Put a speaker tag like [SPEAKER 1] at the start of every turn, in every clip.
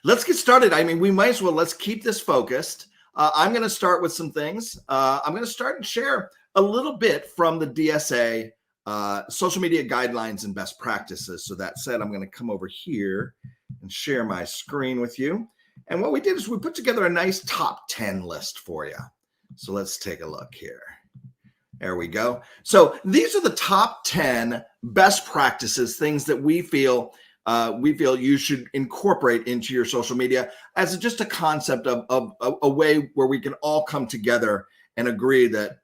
[SPEAKER 1] Let's get started. I mean, we might as well, let's keep this focused. I'm going to start with some things. I'm going to start and share a little bit from the DSA social media guidelines and best practices. So that said, I'm going to come over here and share my screen with you. And what we did is we put together a nice top 10 list for you. So let's take a look here. There we go. So these are the top 10 best practices, things that we feel you should incorporate into your social media as just a concept of a way where we can all come together and agree that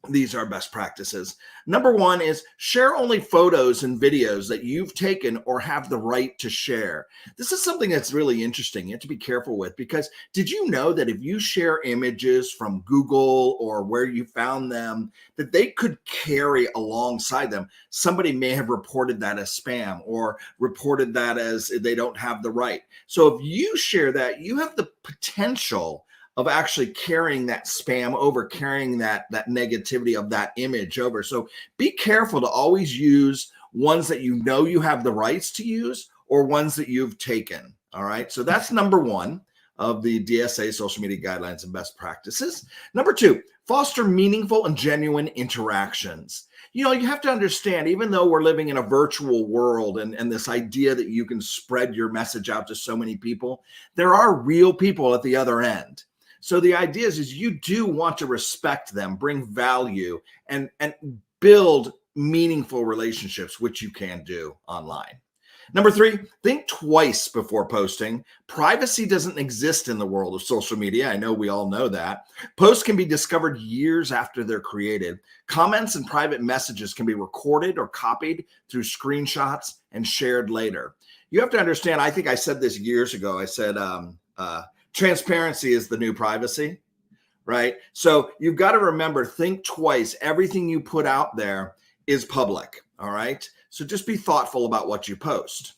[SPEAKER 1] these are best practices. Number one is share only photos and videos that you've taken or have the right to share. This is something that's really interesting. You have to be careful with, because did you know that if you share images from Google or where you found them, that they could carry alongside them? Somebody may have reported that as spam or reported that as they don't have the right. So if you share that, you have the potential of actually carrying that spam over, carrying that negativity of that image over. So be careful to always use ones that you know you have the rights to use or ones that you've taken. All right. So that's number one of the DSA social media guidelines and best practices. Number two, foster meaningful and genuine interactions. You know, you have to understand, even though we're living in a virtual world and this idea that you can spread your message out to so many people, there are real people at the other end. So the idea is you do want to respect them, bring value, and build meaningful relationships, which you can do online. Number three, think twice before posting. Privacy doesn't exist in the world of social media. I know we all know that. Posts can be discovered years after they're created. Comments and private messages can be recorded or copied through screenshots and shared later. You have to understand, I think I said this years ago. I said, transparency is the new privacy, right? So you've got to remember, think twice. Everything you put out there is public, all right? So just be thoughtful about what you post.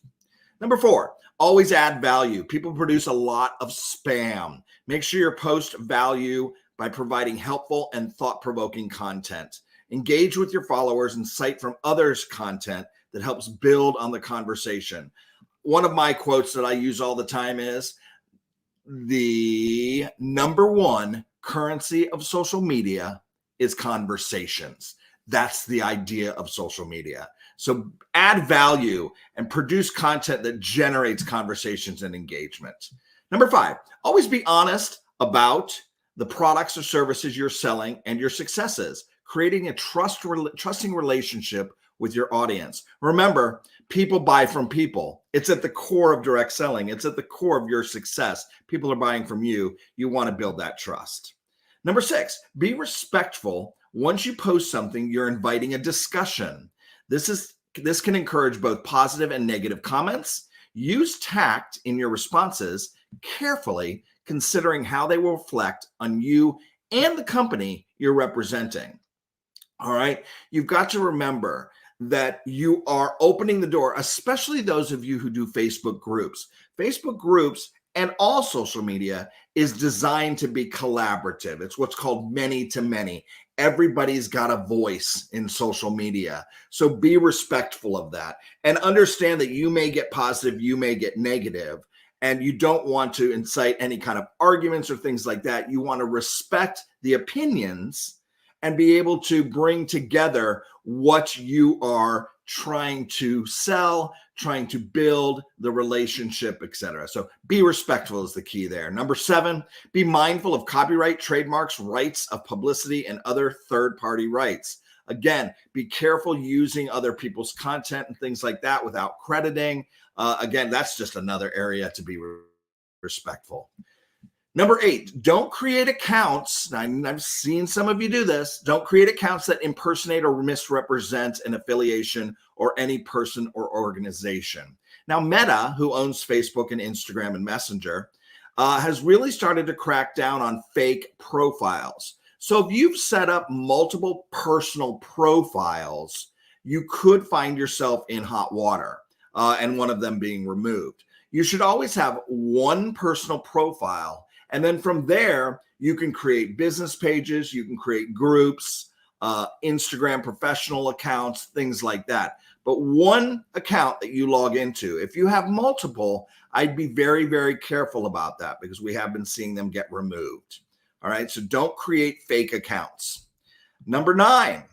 [SPEAKER 1] Number four, always add value. People produce a lot of spam. Make sure your post value by providing helpful and thought-provoking content. Engage with your followers and cite from others' content that helps build on the conversation. One of my quotes that I use all the time is, the number one currency of social media is conversations. That's the idea of social media. So add value and produce content that generates conversations and engagement. Number five, always be honest about the products or services you're selling and your successes, creating a trusting relationship with your audience. Remember, people buy from people. It's at the core of direct selling. It's at the core of your success. People are buying from you. You want to build that trust. Number six, be respectful. Once you post something, you're inviting a discussion. This can encourage both positive and negative comments. Use tact in your responses, carefully considering how they will reflect on you and the company you're representing. All right. You've got to remember that you are opening the door, especially those of you who do Facebook groups. Facebook groups and all social media is designed to be collaborative. It's what's called many to many. Everybody's got a voice in social media. So be respectful of that and understand that you may get positive, you may get negative, and you don't want to incite any kind of arguments or things like that. You want to respect the opinions and be able to bring together what you are trying to sell, trying to build the relationship, etc. So be respectful is the key there. Number seven, be mindful of copyright, trademarks, rights of publicity, and other third-party rights. Again, be careful using other people's content and things like that without crediting. Again, that's just another area to be respectful. Number eight, don't create accounts. I've seen some of you do this. Don't create accounts that impersonate or misrepresent an affiliation or any person or organization. Now, Meta, who owns Facebook and Instagram and Messenger, has really started to crack down on fake profiles. So if you've set up multiple personal profiles, you could find yourself in hot water and one of them being removed. You should always have one personal profile. And then from there, you can create business pages, you can create groups, Instagram professional accounts, things like that. But one account that you log into, if you have multiple, I'd be very, very careful about that because we have been seeing them get removed. All right. So don't create fake accounts. Number 9,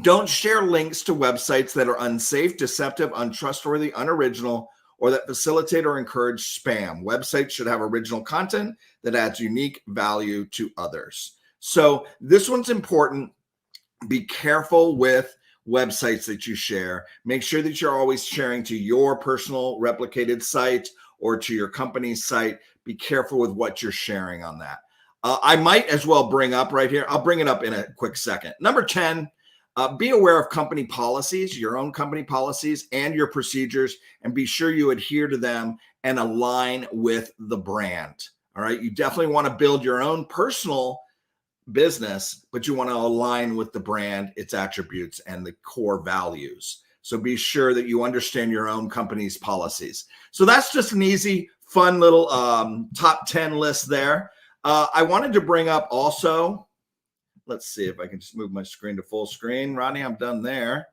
[SPEAKER 1] don't share links to websites that are unsafe, deceptive, untrustworthy, unoriginal, or that facilitate or encourage spam. Websites should have original content that adds unique value to others. So this one's important. Be careful with websites that you share. Make sure that you're always sharing to your personal replicated site or to your company's site. Be careful with what you're sharing on that. I might as well bring up right here. I'll bring it up in a quick second. Number 10, be aware of company policies, your own company policies and your procedures, and be sure you adhere to them and align with the brand. All right. You definitely want to build your own personal business, but you want to align with the brand, its attributes, and the core values. So be sure that you understand your own company's policies. So that's just an easy, fun little top 10 list there. I wanted to bring up also, let's see if I can just move my screen to full screen. Rodney, I'm done there.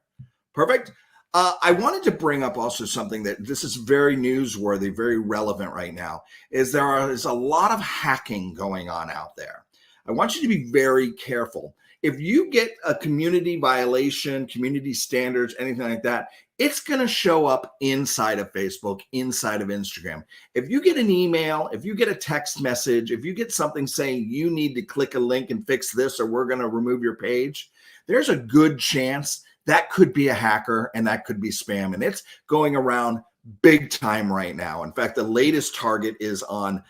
[SPEAKER 1] Perfect. I wanted to bring up also something that this is very newsworthy, very relevant right now, is there is a lot of hacking going on out there. I want you to be very careful. If you get a community violation, community standards, anything like that, it's going to show up inside of Facebook, inside of Instagram. If you get an email, if you get a text message, if you get something saying you need to click a link and fix this or we're going to remove your page, there's a good chance that could be a hacker and that could be spam. And it's going around big time right now. In fact, the latest target is on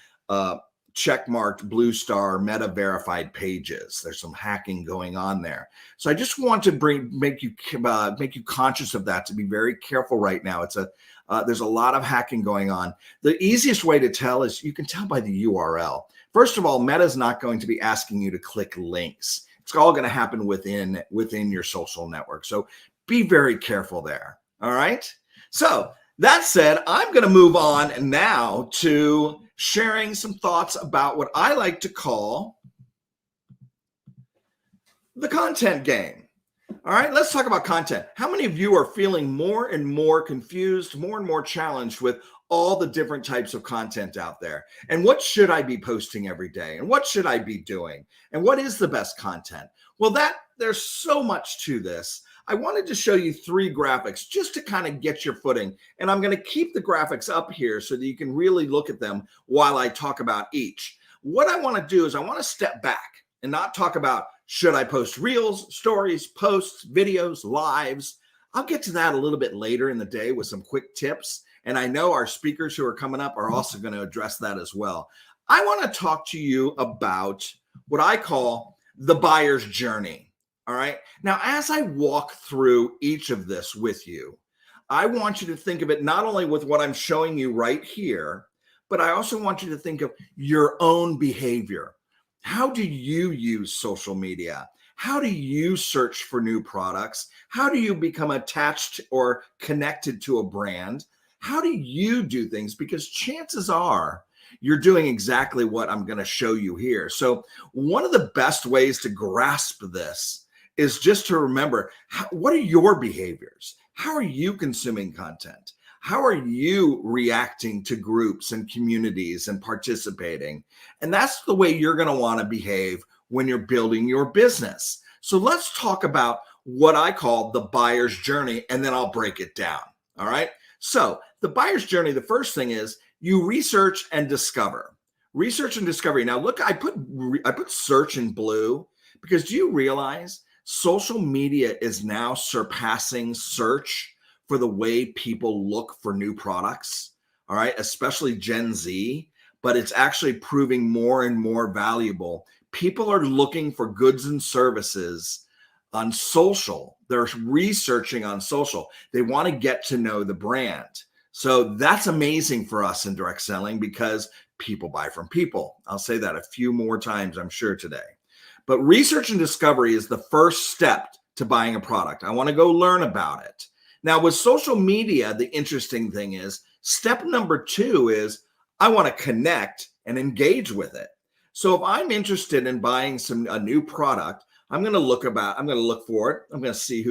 [SPEAKER 1] checkmarked blue star meta verified pages. There's some hacking going on there. So I just want to make you conscious of that, to be very careful right now. There's a lot of hacking going on. The easiest way to tell is you can tell by the URL. First of all, Meta's not going to be asking you to click links. It's all going to happen within your social network. So be very careful there. All right. So that said, I'm going to move on now to sharing some thoughts about what I like to call the content game. All right, let's talk about content. How many of you are feeling more and more confused, more and more challenged with all the different types of content out there? And what should I be posting every day? And what should I be doing? And what is the best content? Well, there's so much to this. I wanted to show you 3 graphics just to kind of get your footing. And I'm going to keep the graphics up here so that you can really look at them while I talk about each. What I want to do is I want to step back and not talk about should I post reels, stories, posts, videos, lives. I'll get to that a little bit later in the day with some quick tips. And I know our speakers who are coming up are also going to address that as well. I want to talk to you about what I call the buyer's journey. All right. Now, as I walk through each of this with you, I want you to think of it not only with what I'm showing you right here, but I also want you to think of your own behavior. How do you use social media? How do you search for new products? How do you become attached or connected to a brand? How do you do things? Because chances are you're doing exactly what I'm going to show you here. So one of the best ways to grasp this is just to remember, what are your behaviors? How are you consuming content? How are you reacting to groups and communities and participating? And that's the way you're going to want to behave when you're building your business. So let's talk about what I call the buyer's journey, and then I'll break it down. All right. So the buyer's journey, the first thing is you research and discover. Research and discovery. Now look, I put search in blue because do you realize social media is now surpassing search for the way people look for new products, all right, especially Gen Z, but it's actually proving more and more valuable. People are looking for goods and services on social. They're researching on social. They want to get to know the brand. So that's amazing for us in direct selling because people buy from people. I'll say that a few more times, I'm sure, today. But research and discovery is the first step to buying a product. I want to go learn about it. Now, with social media, the interesting thing is step number 2 is I want to connect and engage with it. So if I'm interested in buying a new product, I'm going to look for it. I'm going to see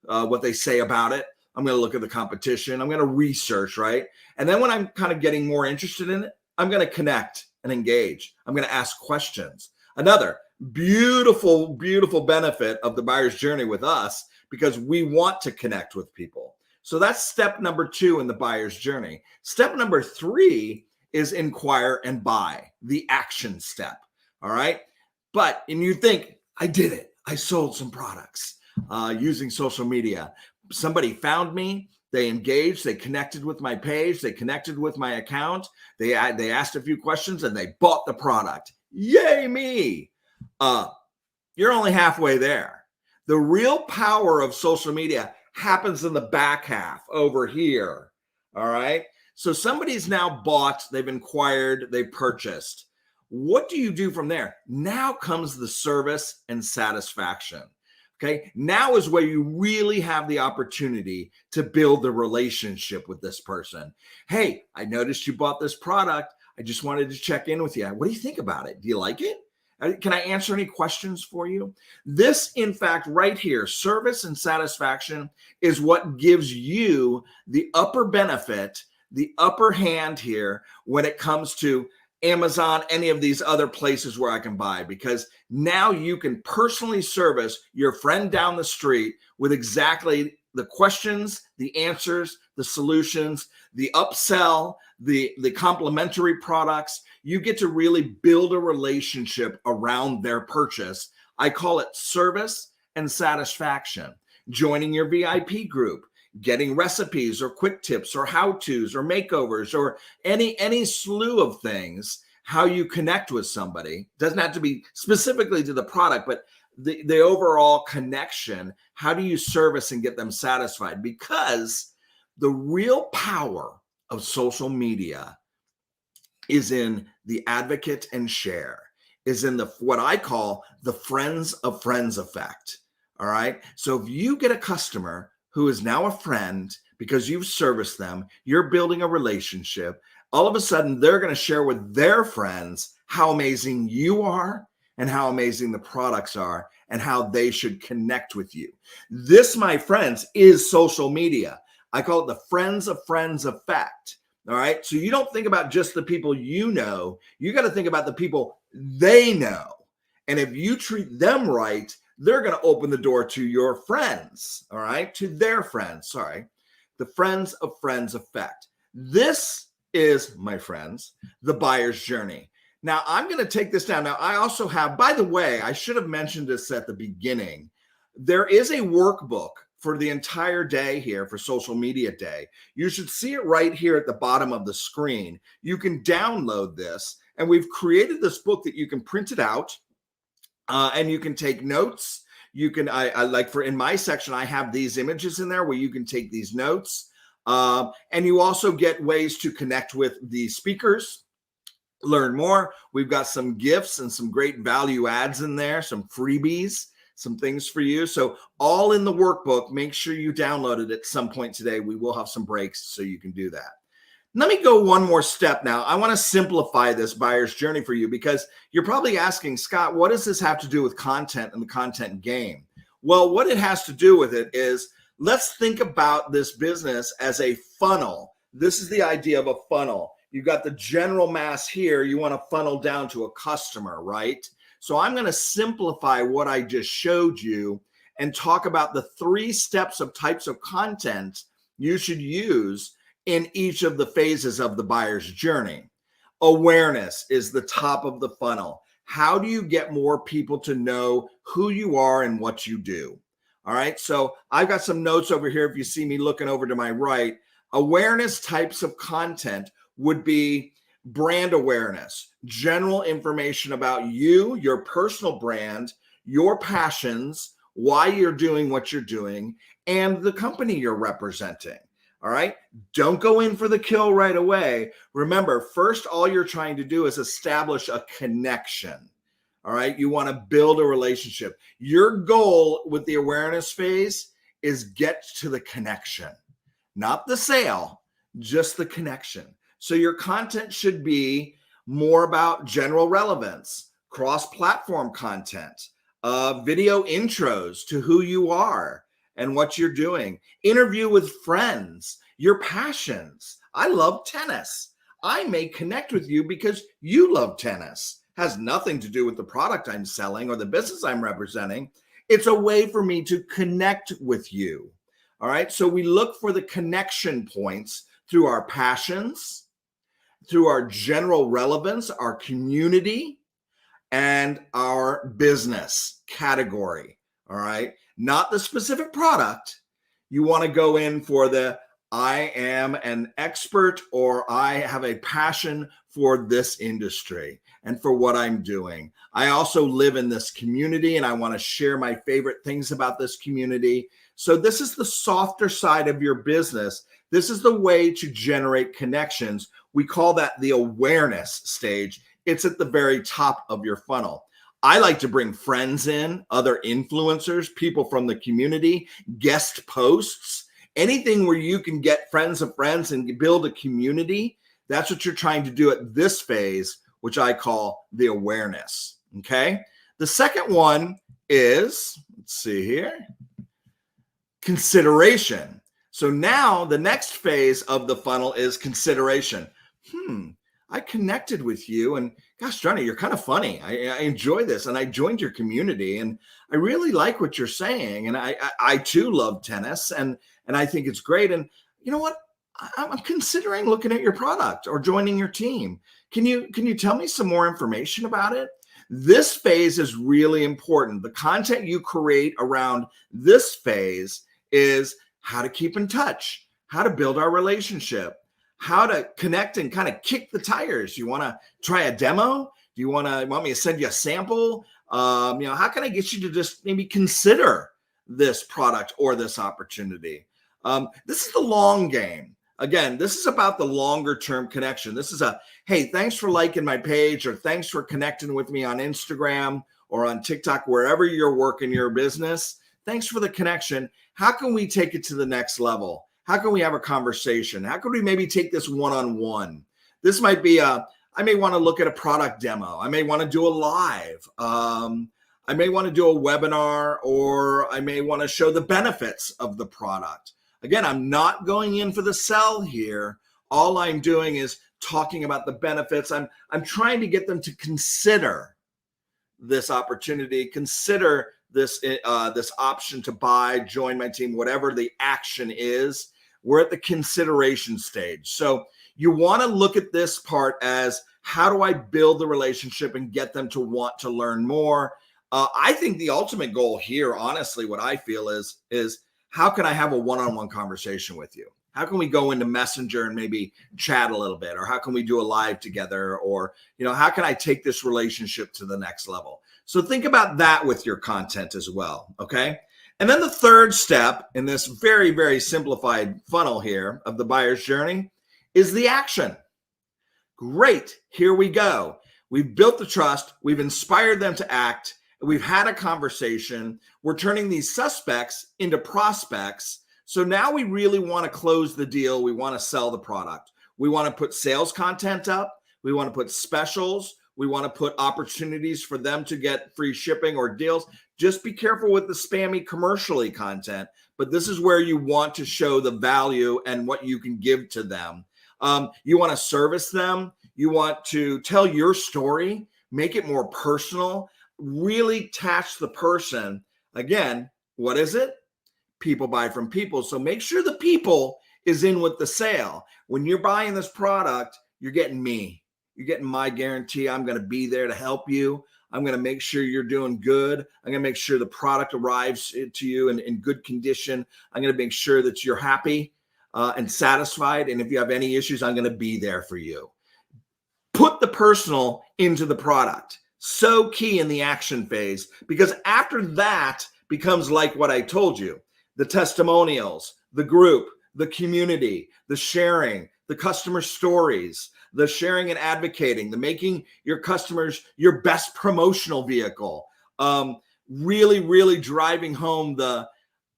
[SPEAKER 1] what they say about it. I'm going to look at the competition. I'm going to research, right? And then when I'm kind of getting more interested in it, I'm going to connect and engage. I'm going to ask questions. Another beautiful, beautiful benefit of the buyer's journey with us, because we want to connect with people. So that's step number 2 in the buyer's journey. Step number 3 is inquire and buy, the action step. All right. And you think, I did it. I sold some products using social media. Somebody found me. They engaged. They connected with my page. They connected with my account. They asked a few questions and they bought the product. Yay me. You're only halfway there. The real power of social media happens in the back half over here. All right. So somebody's now bought, they've inquired, they've purchased. What do you do from there? Now comes the service and satisfaction. Okay. Now is where you really have the opportunity to build the relationship with this person. Hey, I noticed you bought this product. I just wanted to check in with you. What do you think about it? Do you like it? Can I answer any questions for you? This, in fact, right here, service and satisfaction is what gives you the upper benefit, the upper hand here when it comes to Amazon, any of these other places where I can buy, because now you can personally service your friend down the street with exactly the questions, the answers, the solutions, the upsell, the complementary products. You get to really build a relationship around their purchase. I call it service and satisfaction. Joining your VIP group, getting recipes or quick tips or how-tos or makeovers or any slew of things, how you connect with somebody. Doesn't have to be specifically to the product, but the overall connection. How do you service and get them satisfied? Because the real power of social media is in the advocate and share, is in the what I call the friends of friends effect. All right. So if you get a customer who is now a friend because you've serviced them, you're building a relationship, all of a sudden they're going to share with their friends how amazing you are and how amazing the products are and how they should connect with you. This, my friends, is social media. I call it the friends of friends effect. All right. So you don't think about just the people you know. You got to think about the people they know. And if you treat them right, they're going to open the door to your friends. All right. To their friends. Sorry. The friends of friends effect. This is, my friends, the buyer's journey. Now I'm going to take this down. Now I also have, by the way, I should have mentioned this at the beginning. There is a workbook for the entire day here for Social Media Day. You should see it right here at the bottom of the screen. You can download this, and we've created this book that you can print it out and you can take notes. You can, I like for in my section, I have these images in there where you can take these notes. And you also get ways to connect with the speakers, learn more. We've got some gifts and some great value adds in there, some freebies, some things for you. So all in the workbook. Make sure you download it at some point today. We will have some breaks so you can do that. Let me go one more step now. I want to simplify this buyer's journey for you because you're probably asking, Scott, what does this have to do with content and the content game? Well, what it has to do with it is, let's think about this business as a funnel. This is the idea of a funnel. You've got the general mass here. You want to funnel down to a customer, right? So I'm going to simplify what I just showed you and talk about the 3 steps of types of content you should use in each of the phases of the buyer's journey. Awareness is the top of the funnel. How do you get more people to know who you are and what you do? All right. So I've got some notes over here. If you see me looking over to my right, awareness types of content would be brand awareness, general information about you, your personal brand, your passions, why you're doing what you're doing, and the company you're representing. All right. Don't go in for the kill right away. Remember, first, all you're trying to do is establish a connection. All right. You want to build a relationship. Your goal with the awareness phase is get to the connection, not the sale, just the connection. So your content should be more about general relevance, cross-platform content, video intros to who you are and what you're doing. Interview with friends, your passions. I love tennis. I may connect with you because you love tennis. Has nothing to do with the product I'm selling or the business I'm representing. It's a way for me to connect with you. All right. So we look for the connection points through our passions, through our general relevance, our community, and our business category. All right. Not the specific product. You want to go in for the I am an expert, or I have a passion for this industry and for what I'm doing. I also live in this community and I want to share my favorite things about this community. So this is the softer side of your business. This is the way to generate connections. We call that the awareness stage. It's at the very top of your funnel. I like to bring friends in, other influencers, people from the community, guest posts, anything where you can get friends of friends and build a community. That's what you're trying to do at this phase, which I call the awareness. Okay. The second one is, let's see here, consideration. So now the next phase of the funnel is consideration. I connected with you, and gosh darn it, you're kind of funny. I enjoy this, and I joined your community, and I really like what you're saying. And I too love tennis, and I think it's great. And you know what? I'm considering looking at your product or joining your team. Can you tell me some more information about it? This phase is really important. The content you create around this phase is how to keep in touch, how to build our relationship, how to connect and kind of kick the tires. You want to try a demo? Do you want me to send you a sample? How can I get you to just maybe consider this product or this opportunity? This is the long game. Again, this is about the longer term connection. This is hey, thanks for liking my page, or thanks for connecting with me on Instagram or on TikTok, wherever you're working your business. Thanks for the connection. How can we take it to the next level? How can we have a conversation? How can we maybe take this one-on-one? This might be I may want to look at a product demo. I may want to do a live. I may want to do a webinar, or I may want to show the benefits of the product. Again, I'm not going in for the sell here. All I'm doing is talking about the benefits. I'm trying to get them to consider this opportunity, consider this option to buy, join my team, whatever the action is. We're at the consideration stage. So you want to look at this part as, how do I build the relationship and get them to want to learn more? I think the ultimate goal here, honestly, what I feel is how can I have a one-on-one conversation with you? How can we go into Messenger and maybe chat a little bit? Or how can we do a live together? Or, how can I take this relationship to the next level? So think about that with your content as well, okay? And then the third step in this very, very simplified funnel here of the buyer's journey is the action. Great, here we go. We've built the trust. We've inspired them to act. We've had a conversation. We're turning these suspects into prospects. So now we really want to close the deal. We want to sell the product. We want to put sales content up. We want to put specials. We want to put opportunities for them to get free shipping or deals. Just be careful with the spammy commercially content, but this is where you want to show the value and what you can give to them. You want to service them. You want to tell your story, make it more personal, really attach the person. Again, what is it? People buy from people. So make sure the people is in with the sale. When you're buying this product, you're getting me. You're getting my guarantee. I'm going to be there to help you. I'm going to make sure you're doing good. I'm going to make sure the product arrives to you in good condition. I'm going to make sure that you're happy and satisfied. And if you have any issues, I'm going to be there for you. Put the personal into the product. So key in the action phase, because after that becomes like what I told you, the testimonials, the group, the community, the sharing, the customer stories, the sharing and advocating, the making your customers your best promotional vehicle, really, really driving home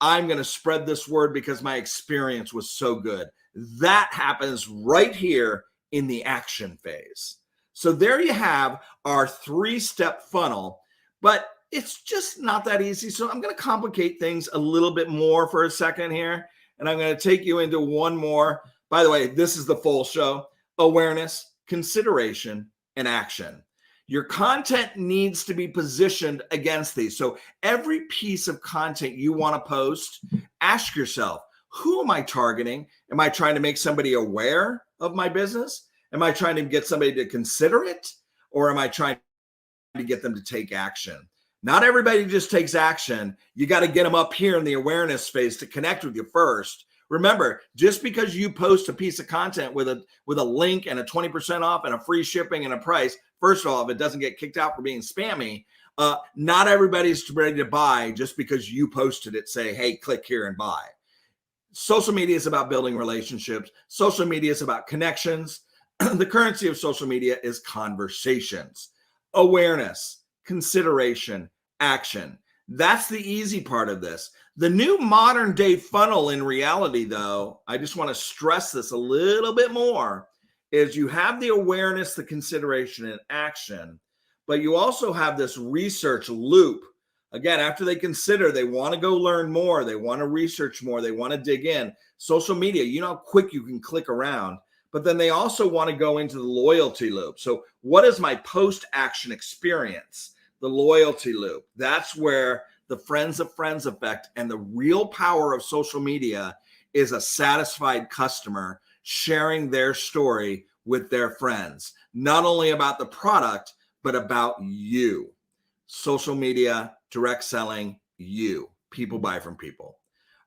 [SPEAKER 1] I'm going to spread this word because my experience was so good. That happens right here in the action phase. So there you have our 3-step funnel. But it's just not that easy. So I'm going to complicate things a little bit more for a second here. And I'm going to take you into one more. By the way, this is the full show: awareness, consideration, and action. Your content needs to be positioned against these. So every piece of content you want to post, ask yourself, who am I targeting? Am I trying to make somebody aware of my business? Am I trying to get somebody to consider it? Or am I trying to get them to take action? Not everybody just takes action. You got to get them up here in the awareness space to connect with you first. Remember, just because you post a piece of content with a link and a 20% off and a free shipping and a price, first of all, if it doesn't get kicked out for being spammy, not everybody's ready to buy just because you posted it. Say, hey, click here and buy. Social media is about building relationships. Social media is about connections. The currency of social media is conversations, awareness, consideration, action. That's the easy part of this. The new modern day funnel in reality, though, I just want to stress this a little bit more, is you have the awareness, the consideration, and action, but you also have this research loop. Again, after they consider, they want to go learn more, they want to research more, they want to dig in. Social media, you know how quick you can click around, but then they also want to go into the loyalty loop. So what is my post-action experience? The loyalty loop. That's where the friends of friends effect and the real power of social media is a satisfied customer sharing their story with their friends, not only about the product, but about you. Social media, direct selling, you. People buy from people.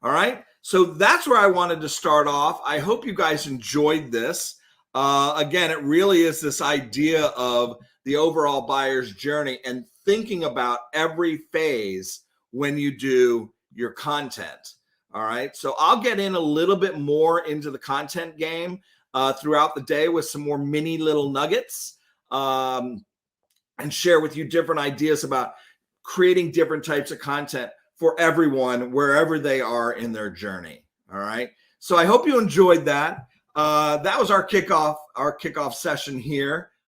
[SPEAKER 1] All right. So that's where I wanted to start off. I hope you guys enjoyed this. Again, it really is this idea of the overall buyer's journey and thinking about every phase when you do your content. All right. So I'll get in a little bit more into the content game throughout the day with some more mini little nuggets and share with you different ideas about creating different types of content for everyone, wherever they are in their journey. All right. So I hope you enjoyed that. That was our kickoff session here.